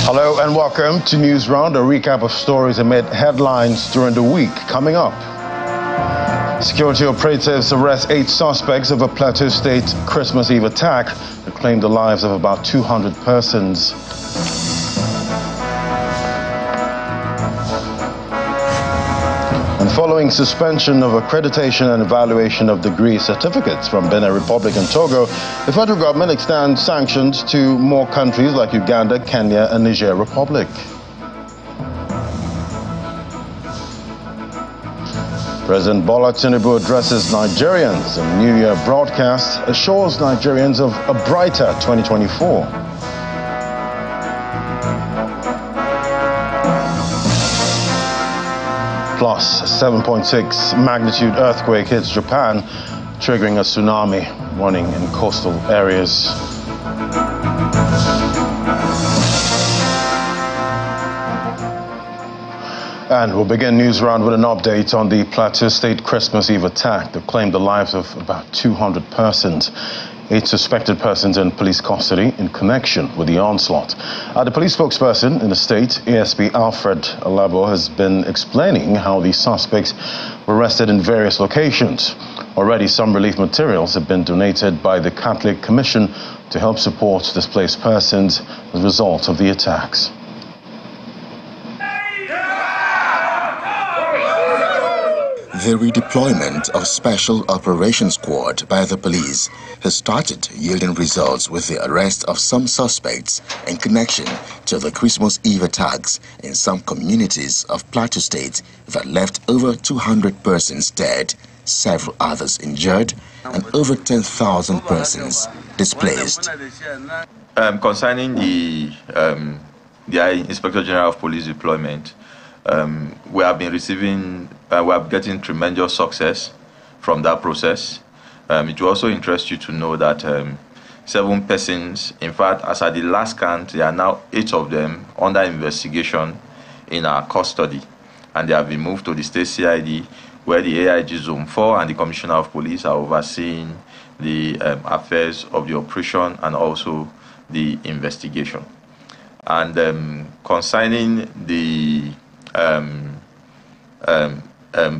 Hello and welcome to News Round, a recap of stories amid headlines during the week. Coming up, security operatives arrest 8 suspects of a Plateau State Christmas Eve attack that claimed the lives of about 200 persons. And following suspension of accreditation and evaluation of degree certificates from Benin Republic and Togo, the federal government extends sanctions to more countries like Uganda, Kenya, and Niger Republic. President Bola Tinubus addresses Nigerians in New Year broadcast, assures Nigerians of a brighter 2024. Plus, 7.6 magnitude earthquake hits Japan, triggering a tsunami warning in coastal areas. And we'll begin News Round with an update on the Plateau State Christmas Eve attack that claimed the lives of about 200 persons. 8 suspected persons in police custody in connection with the onslaught. The police spokesperson in the state, ASP Alfred Alabo, has been explaining how the suspects were arrested in various locations. Already, some relief materials have been donated by the Catholic Commission to help support displaced persons as a result of the attacks. The redeployment of Special Operations Squad by the police has started yielding results with the arrest of some suspects in connection to the Christmas Eve attacks in some communities of Plateau State that left over 200 persons dead, several others injured, and over 10,000 persons displaced. Concerning the Inspector General of Police deployment, we have been we are getting tremendous success from that process. It will also interest you to know that 7 persons, in fact, as at the last count, there are now 8 of them under investigation in our custody, and they have been moved to the State CID, where the AIG Zone 4 and the Commissioner of Police are overseeing the affairs of the operation and also the investigation. And concerning the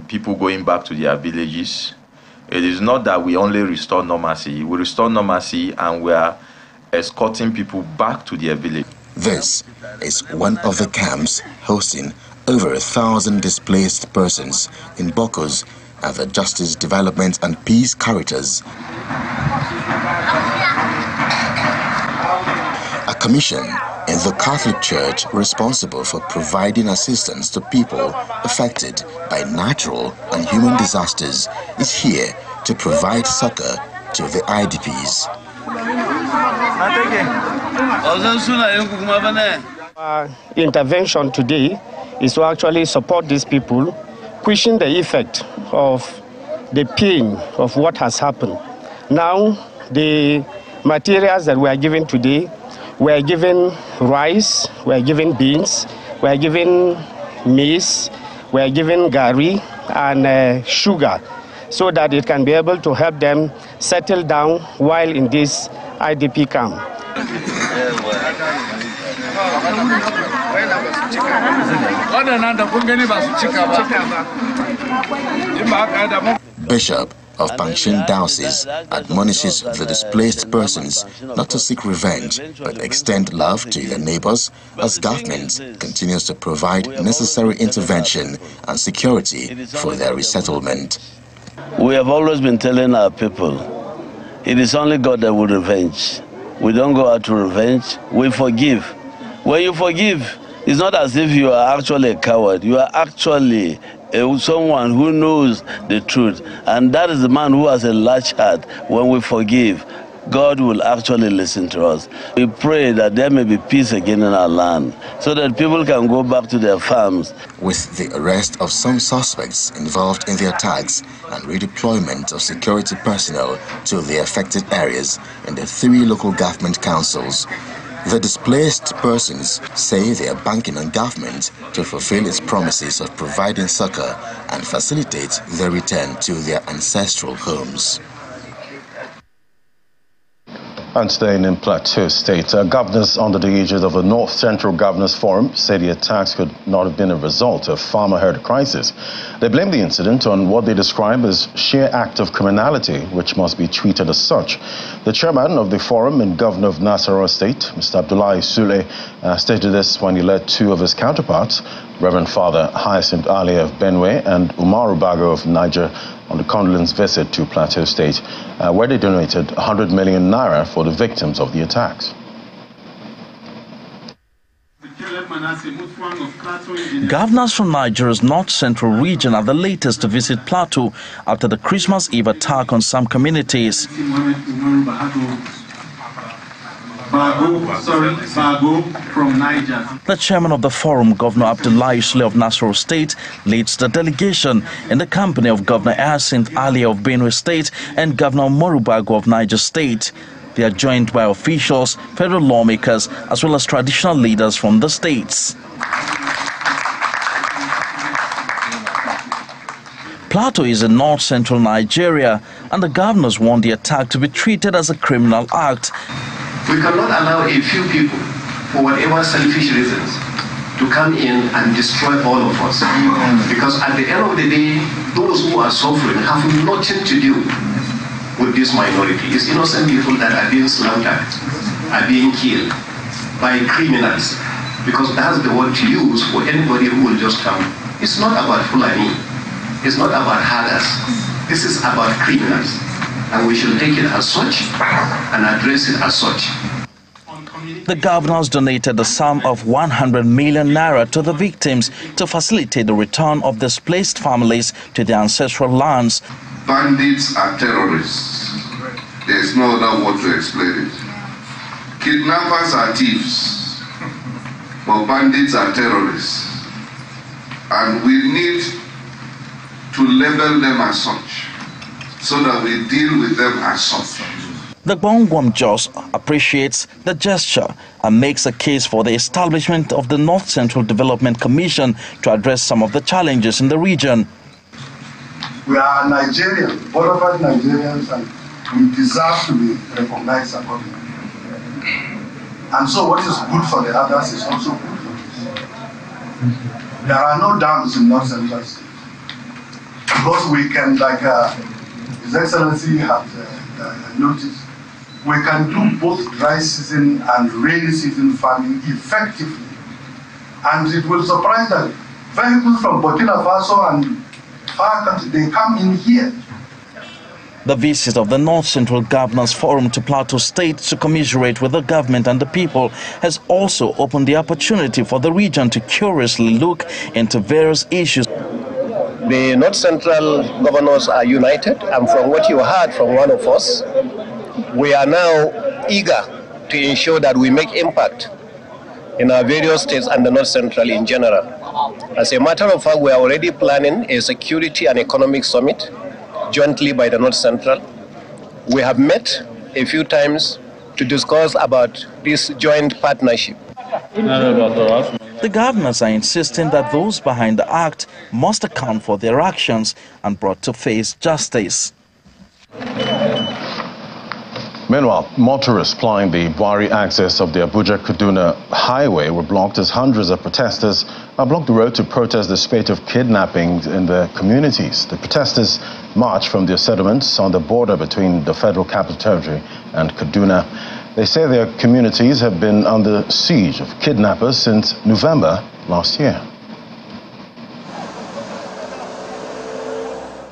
people going back to their villages, it is not that we only restore normalcy. We restore normalcy and we are escorting people back to their village. This is one of the camps hosting over 1,000 displaced persons in Bokos at the Justice Development and Peace Caritas. A commission in the Catholic Church responsible for providing assistance to people affected by natural and human disasters is here to provide succor to the IDPs. Our intervention today is to actually support these people, pushing the effect of the pain of what has happened. Now, the materials that we are giving today, we are given rice, we are given beans, we are given maize, we are given gari and sugar, so that it can be able to help them settle down while in this IDP camp. Bishop of Pangshin Diocese admonishes the displaced persons not to seek revenge but extend love to their neighbors as government continues to provide necessary intervention and security for their resettlement. We have always been telling our people, it is only God that will revenge. We don't go out to revenge, we forgive. When you forgive, it's not as if you are actually a coward, you are actually someone who knows the truth, and that is the man who has a large heart. When we forgive, God will actually listen to us. We pray that there may be peace again in our land, so that people can go back to their farms. With the arrest of some suspects involved in the attacks and redeployment of security personnel to the affected areas in the 3 local government councils, the displaced persons say they are banking on government to fulfill its promises of providing succor and facilitate their return to their ancestral homes. And staying in Plateau State, governors under the aegis of the North Central Governors Forum say the attacks could not have been a result of farmer herd crisis. They blame the incident on what they describe as sheer act of criminality, which must be treated as such. The chairman of the forum and governor of Nasarawa State, Mr. Abdullahi Sule, stated this when he led two of his counterparts, Reverend Father Hyacinth Ali of Benue and Umaru Bago of Niger, on the condolence visit to Plateau State, where they donated 100 million naira for the victims of the attacks. Governors from Nigeria's North Central region are the latest to visit Plateau after the Christmas Eve attack on some communities. From Niger. The chairman of the forum, Governor Abdullahi Sule of Nasarawa State, leads the delegation in the company of Governor Hyacinth Ali of Benue State and Governor Umaru Bago of Niger State. They are joined by officials, federal lawmakers, as well as traditional leaders from the states. Plateau is in north-central Nigeria, and the governors want the attack to be treated as a criminal act. We cannot allow a few people, for whatever selfish reasons, to come in and destroy all of us. Because at the end of the day, those who are suffering have nothing to do with this minority. It's innocent people that are being slaughtered, are being killed by criminals. Because that's the word to use for anybody who will just come. It's not about Fulani. It's not about herders. This is about criminals. And we should take it as such and address it as such. The governors donated a sum of 100 million naira to the victims to facilitate the return of displaced families to their ancestral lands. Bandits are terrorists. There is no other word to explain it. Kidnappers are thieves, but bandits are terrorists. And we need to label them as such, so that we deal with them as such. The Bongwam Jos appreciates the gesture and makes a case for the establishment of the North Central Development Commission to address some of the challenges in the region. We are Nigerians, bona fide Nigerians, and we deserve to be recognized accordingly. And so what is good for the others is also good for us. There are no dams in North Central State. Because we can, like His Excellency has noticed, we can do both dry season and rainy season farming effectively. And it will surprise that vehicles from Burkina Faso and far country, they come in here. The visit of the North Central Governors Forum to Plateau State to commiserate with the government and the people has also opened the opportunity for the region to curiously look into various issues. The North Central governors are united, and from what you heard from one of us, we are now eager to ensure that we make impact in our various states and the North Central in general. As a matter of fact, we are already planning a security and economic summit jointly by the North Central. We have met a few times to discuss about this joint partnership. The governors are insisting that those behind the act must account for their actions and brought to face justice. Meanwhile, motorists plying the Buhari access of the Abuja-Kaduna highway were blocked as hundreds of protesters blocked the road to protest the spate of kidnappings in the communities. The protesters marched from their settlements on the border between the Federal Capital Territory and Kaduna. They say their communities have been under siege of kidnappers since November last year.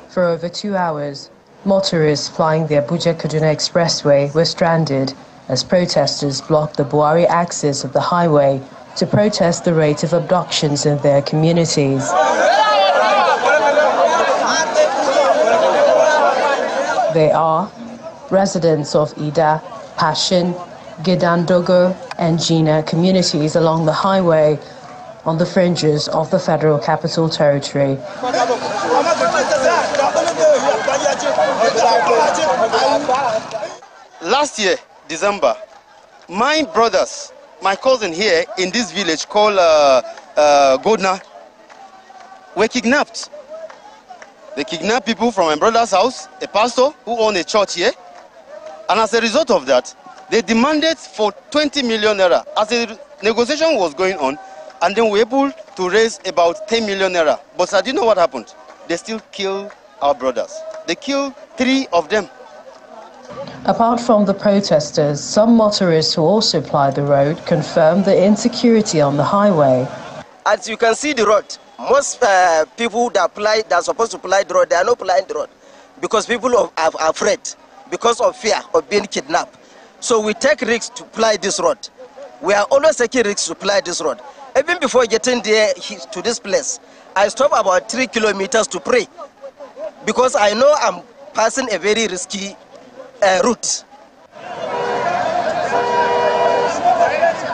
For over 2 hours, motorists flying the Abuja-Kaduna Expressway were stranded as protesters blocked the Buhari access of the highway to protest the rate of abductions in their communities. They are residents of Ida, Pashin, Gidandogo and Gina communities along the highway on the fringes of the Federal Capital Territory. Last year, December, my brothers, my cousin here in this village called Godna, were kidnapped. They kidnapped people from my brother's house, a pastor who owned a church here. And as a result of that, They demanded for 20 million naira as the negotiation was going on, and then we were able to raise about 10 million naira. But I didn't know what happened. They still killed our brothers. They killed 3 of them. Apart from the protesters, some motorists who also ply the road confirmed the insecurity on the highway. As you can see the road, most people that are supposed to ply the road, they are not plying the road because people are afraid because of fear of being kidnapped. So we take risks to ply this road. We are always taking risks to ply this road. Even before getting there to this place, I stopped about 3 kilometers to pray because I know I'm passing a very risky route.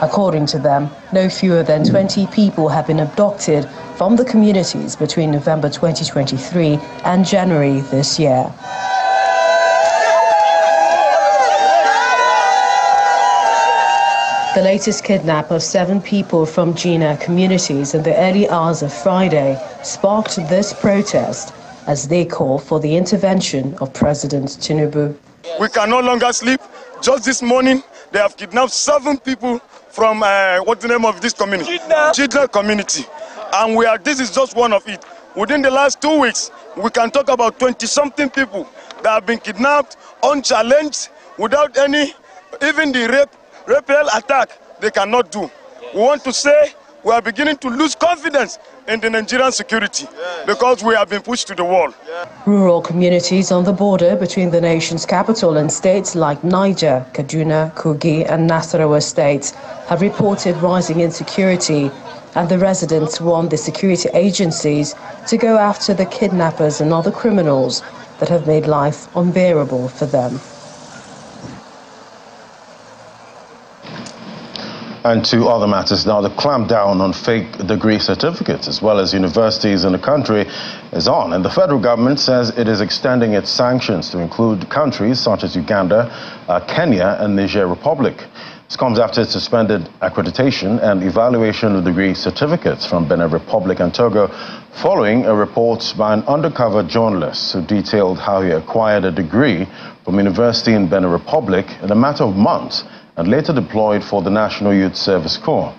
According to them, no fewer than 20 people have been abducted from the communities between November 2023 and January this year. The latest kidnap of 7 people from Jina communities in the early hours of Friday sparked this protest as they call for the intervention of President Tinubus. We can no longer sleep. Just this morning, they have kidnapped 7 people from, what's the name of this community? Jina community. And this is just one of it. Within the last 2 weeks, we can talk about 20-something people that have been kidnapped, unchallenged, without any, even the repel attack, they cannot do. We want to say we are beginning to lose confidence in the Nigerian security because we have been pushed to the wall. Rural communities on the border between the nation's capital and states like Niger, Kaduna, Kogi and Nasarawa states have reported rising insecurity, and the residents want the security agencies to go after the kidnappers and other criminals that have made life unbearable for them. And to other matters now, the clampdown on fake degree certificates as well as universities in the country is on, and the federal government says it is extending its sanctions to include countries such as Uganda, Kenya and Niger Republic. This comes after it suspended accreditation and evaluation of degree certificates from Benin Republic and Togo following a report by an undercover journalist who detailed how he acquired a degree from a university in Benin Republic in a matter of months and later deployed for the National Youth Service Corps.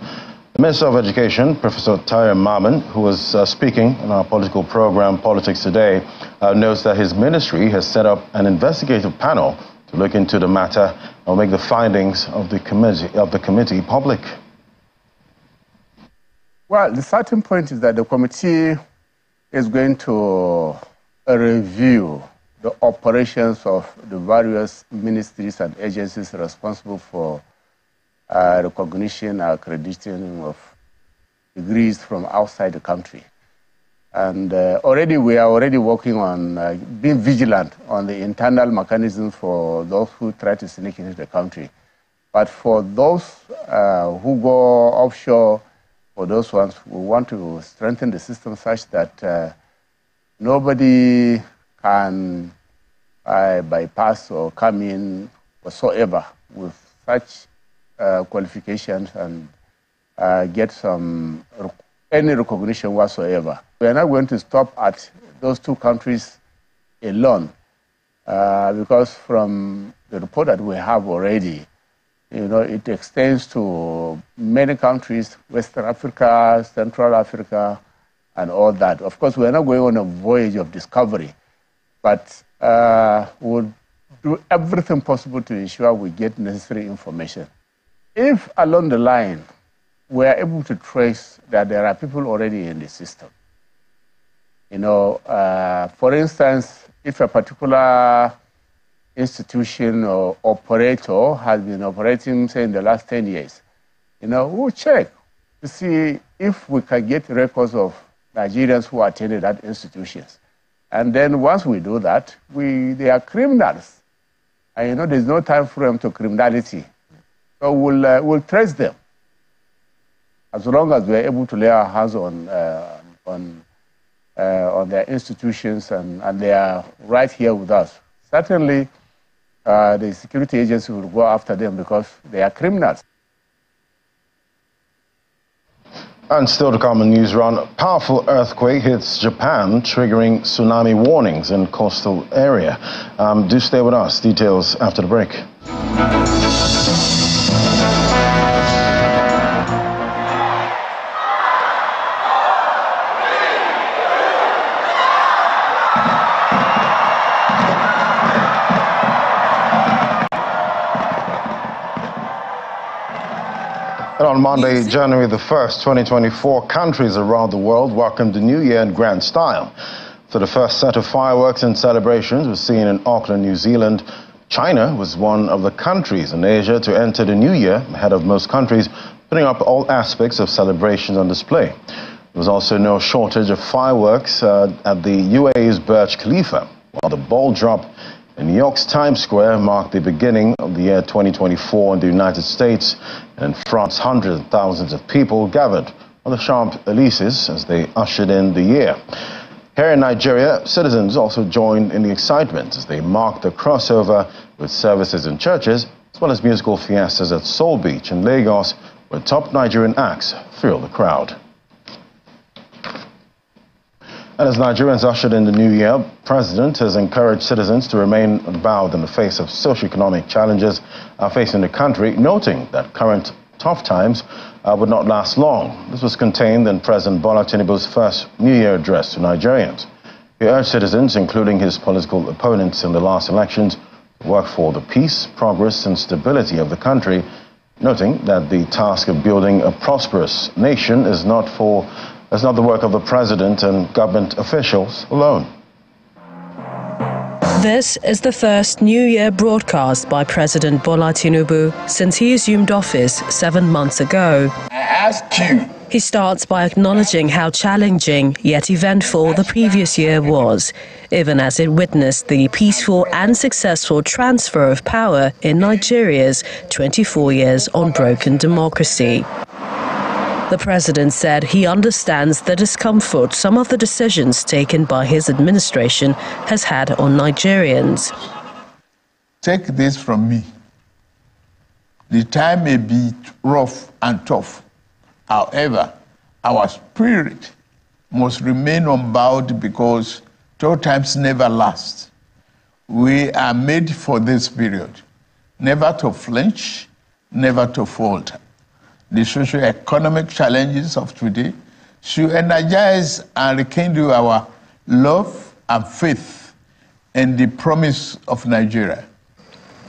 The Minister of Education, Professor Tayo Maman, who was speaking in our political program, Politics Today, notes that his ministry has set up an investigative panel to look into the matter and make the findings of the committee public. Well, the starting point is that the committee is going to review the operations of the various ministries and agencies responsible for recognition and accreditation of degrees from outside the country. And we are already working on being vigilant on the internal mechanisms for those who try to sneak into the country. But for those who go offshore, for those ones, we want to strengthen the system such that nobody can bypass or come in whatsoever with such qualifications and get any recognition whatsoever. We are not going to stop at those 2 countries alone because from the report that we have already, it extends to many countries, Western Africa, Central Africa, and all that. Of course, we are not going on a voyage of discovery, but we'll do everything possible to ensure we get necessary information. If along the line we are able to trace that there are people already in the system, for instance, if a particular institution or operator has been operating, say, in the last 10 years, we'll check to see if we can get records of Nigerians who attended that institutions. And then once we do that, they are criminals. And there's no time frame to criminality. So we'll trace them. As long as we're able to lay our hands on their institutions and they are right here with us. Certainly, the security agency will go after them because they are criminals. And still to come in News Round, powerful earthquake hits Japan, triggering tsunami warnings in coastal area. Do stay with us. Details after the break. On Monday, January the 1st, 2024, countries around the world welcomed the New Year in grand style. For the first set of fireworks and celebrations was seen in Auckland, New Zealand. China was one of the countries in Asia to enter the New Year ahead of most countries, putting up all aspects of celebrations on display. There was also no shortage of fireworks at the UAE's Burj Khalifa, while the ball drop in New York's Times Square marked the beginning of the year 2024 in the United States. And in France, hundreds of thousands of people gathered on the Champs-Élysées as they ushered in the year. Here in Nigeria, citizens also joined in the excitement as they marked the crossover with services in churches, as well as musical fiestas at Soul Beach in Lagos, where top Nigerian acts thrilled the crowd. And as Nigerians ushered in the new year, the President has encouraged citizens to remain bowed in the face of socio-economic challenges facing the country, noting that current tough times would not last long. This was contained in President Bola Tinubus' first New Year address to Nigerians. He urged citizens, including his political opponents in the last elections, to work for the peace, progress and stability of the country, noting that the task of building a prosperous nation is not the work of the President and government officials alone. This is the first New Year broadcast by President Bola Tinubu since he assumed office 7 months ago. I ask you. He starts by acknowledging how challenging yet eventful the previous year was, even as it witnessed the peaceful and successful transfer of power in Nigeria's 24 years unbroken democracy. The president said he understands the discomfort some of the decisions taken by his administration has had on Nigerians. Take this from me. The time may be rough and tough. However, our spirit must remain unbowed because tough times never last. We are made for this period, never to flinch, never to falter. The socio-economic challenges of today should energize and rekindle our love and faith in the promise of Nigeria.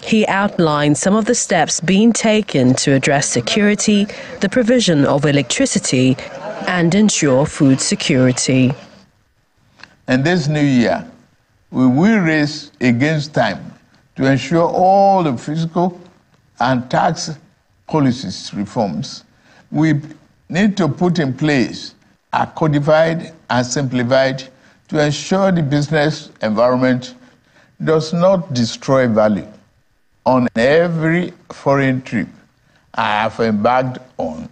He outlined some of the steps being taken to address security, the provision of electricity, and ensure food security. In this new year, we will race against time to ensure all the fiscal and tax policies reforms we need to put in place are codified and simplified to ensure the business environment does not destroy value. On every foreign trip I have embarked on,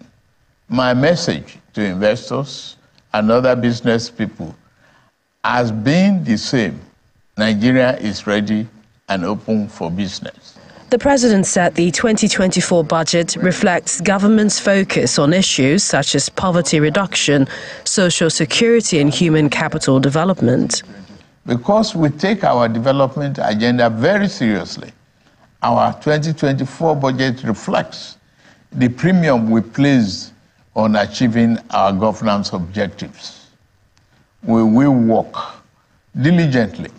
my message to investors and other business people has been the same. Nigeria is ready and open for business. The president said the 2024 budget reflects government's focus on issues such as poverty reduction, social security and human capital development. Because we take our development agenda very seriously, our 2024 budget reflects the premium we place on achieving our governance objectives. We will work diligently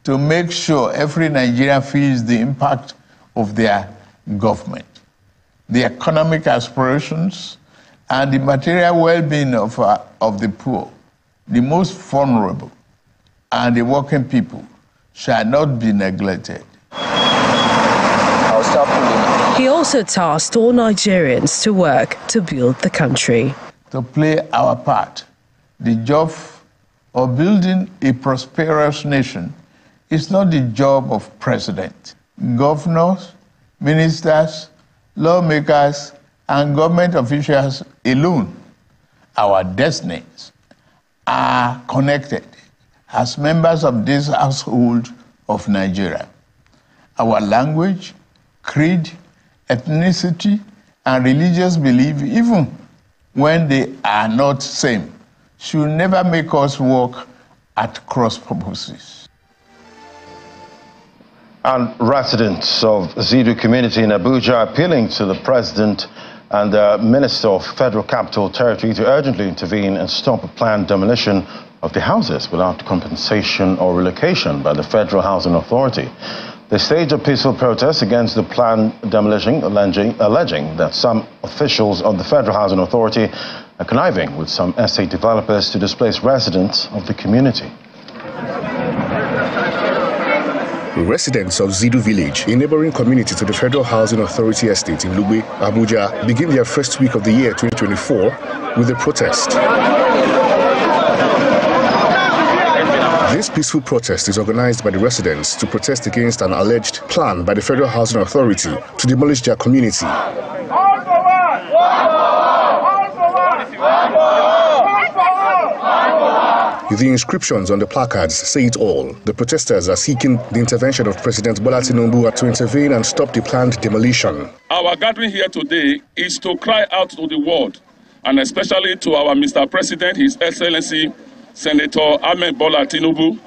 to make sure every Nigerian feels the impact of their government, the economic aspirations, and the material well-being of the poor, the most vulnerable, and the working people shall not be neglected. He also tasked all Nigerians to work to build the country. To play our part, the job of building a prosperous nation is not the job of president. Governors, ministers, lawmakers, and government officials alone. Our destinies are connected as members of this household of Nigeria. Our language, creed, ethnicity, and religious belief, even when they are not same, should never make us work at cross purposes. And residents of Zidu community in Abuja appealing to the President and the Minister of Federal Capital Territory to urgently intervene and stop a planned demolition of the houses without compensation or relocation by the Federal Housing Authority. They staged a peaceful protest against the planned demolition, alleging that some officials of the Federal Housing Authority are conniving with some estate developers to displace residents of the community. Residents of Zidu village, a neighboring community to the Federal Housing Authority estate in Lugbe, Abuja, begin their first week of the year 2024 with a protest. This peaceful protest is organized by the residents to protest against an alleged plan by the Federal Housing Authority to demolish their community. The inscriptions on the placards say it all. The protesters are seeking the intervention of President Bola to intervene and stop the planned demolition. Our gathering here today is to cry out to the world, and especially to our Mr. President, His Excellency Senator Bola Tinubus,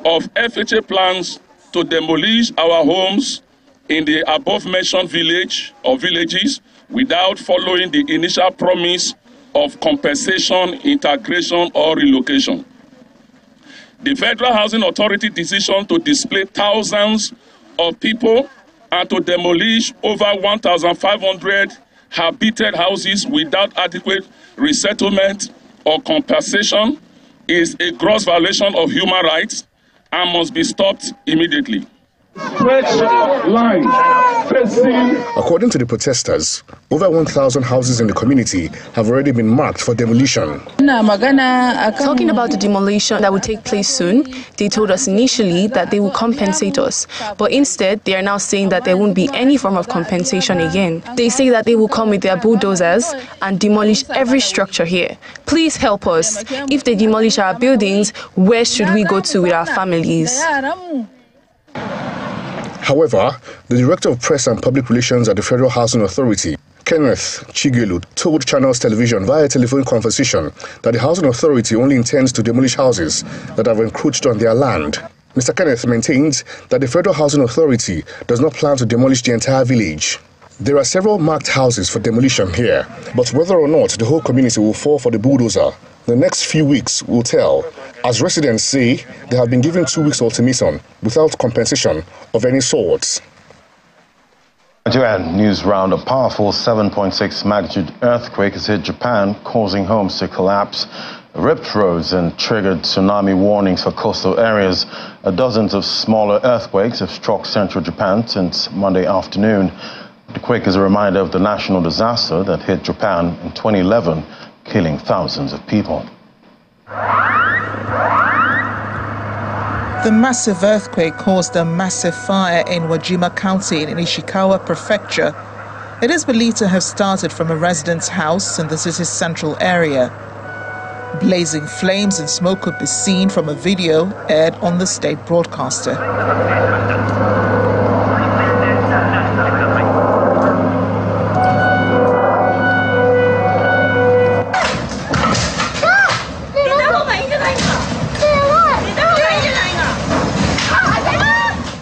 of FHA plans to demolish our homes in the above-mentioned village or villages without following the initial promise of compensation, integration, or relocation. The Federal Housing Authority decision to displace thousands of people and to demolish over 1,500 habited houses without adequate resettlement or compensation is a gross violation of human rights and must be stopped immediately. According to the protesters, over 1,000 houses in the community have already been marked for demolition. Talking about the demolition that will take place soon, they told us initially that they will compensate us, but instead they are now saying that there won't be any form of compensation again. They say that they will come with their bulldozers and demolish every structure here. Please help us. If they demolish our buildings, where should we go to with our families? However, the Director of Press and Public Relations at the Federal Housing Authority, Kenneth Chigelu, told Channels Television via telephone conversation that the Housing Authority only intends to demolish houses that have encroached on their land. Mr. Kenneth maintains that the Federal Housing Authority does not plan to demolish the entire village. There are several marked houses for demolition here, but whether or not the whole community will fall for the bulldozer, the next few weeks will tell, as residents say they have been given 2 weeks ultimatum without compensation of any sort. To end news round, a powerful 7.6 magnitude earthquake has hit Japan, causing homes to collapse, ripped roads and triggered tsunami warnings for coastal areas. Dozens of smaller earthquakes have struck central Japan since Monday afternoon. The quake is a reminder of the national disaster that hit Japan in 2011, killing thousands of people. The massive earthquake caused a massive fire in Wajima County in Ishikawa Prefecture. It is believed to have started from a resident's house in the city's central area. Blazing flames and smoke could be seen from a video aired on the state broadcaster.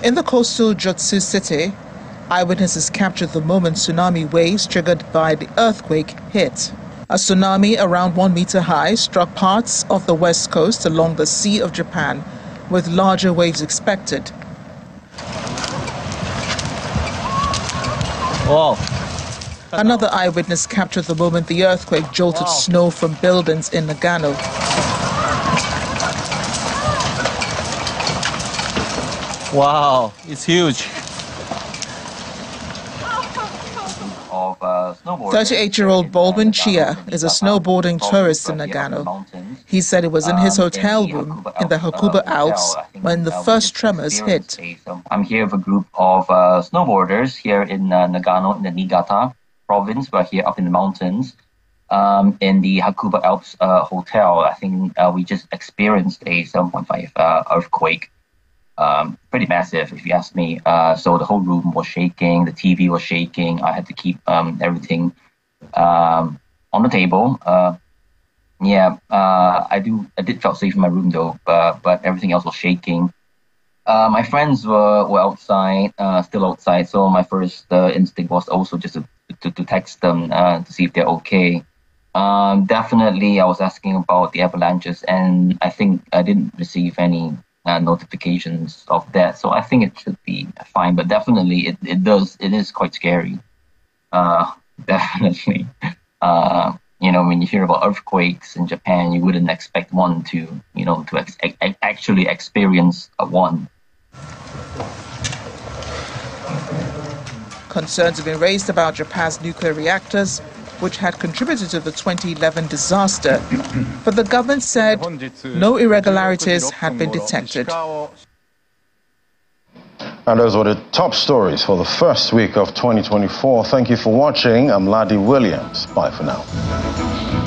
In the coastal Jotsu city, eyewitnesses captured the moment tsunami waves triggered by the earthquake hit. A tsunami around 1 meter high struck parts of the west coast along the Sea of Japan, with larger waves expected. Wow. Another eyewitness captured the moment the earthquake jolted snow from buildings in Nagano. Wow, it's huge. 38-year-old Baldwin Chia is a snowboarding tourist in Nagano. He said it was in his hotel room in the Hakuba Alps when the first tremors hit. I'm here with a group of snowboarders here in Nagano in the Niigata province. We're here up in the mountains in the Hakuba Alps hotel. I think we just experienced a 7.5 earthquake. Pretty massive, if you ask me. So the whole room was shaking, the TV was shaking. I had to keep everything on the table. I did feel safe in my room though, but everything else was shaking. My friends were outside, still outside. So my first instinct was also just to text them to see if they're okay. Definitely, I was asking about the avalanches, and I think I didn't receive any notifications of that. So I think it should be fine, but definitely it is quite scary. Definitely. When you hear about earthquakes in Japan, you wouldn't expect one to actually experience one. Concerns have been raised about Japan's nuclear reactors, which had contributed to the 2011 disaster. But the government said no irregularities had been detected. And those were the top stories for the first week of 2024. Thank you for watching. I'm Ladi Williams. Bye for now.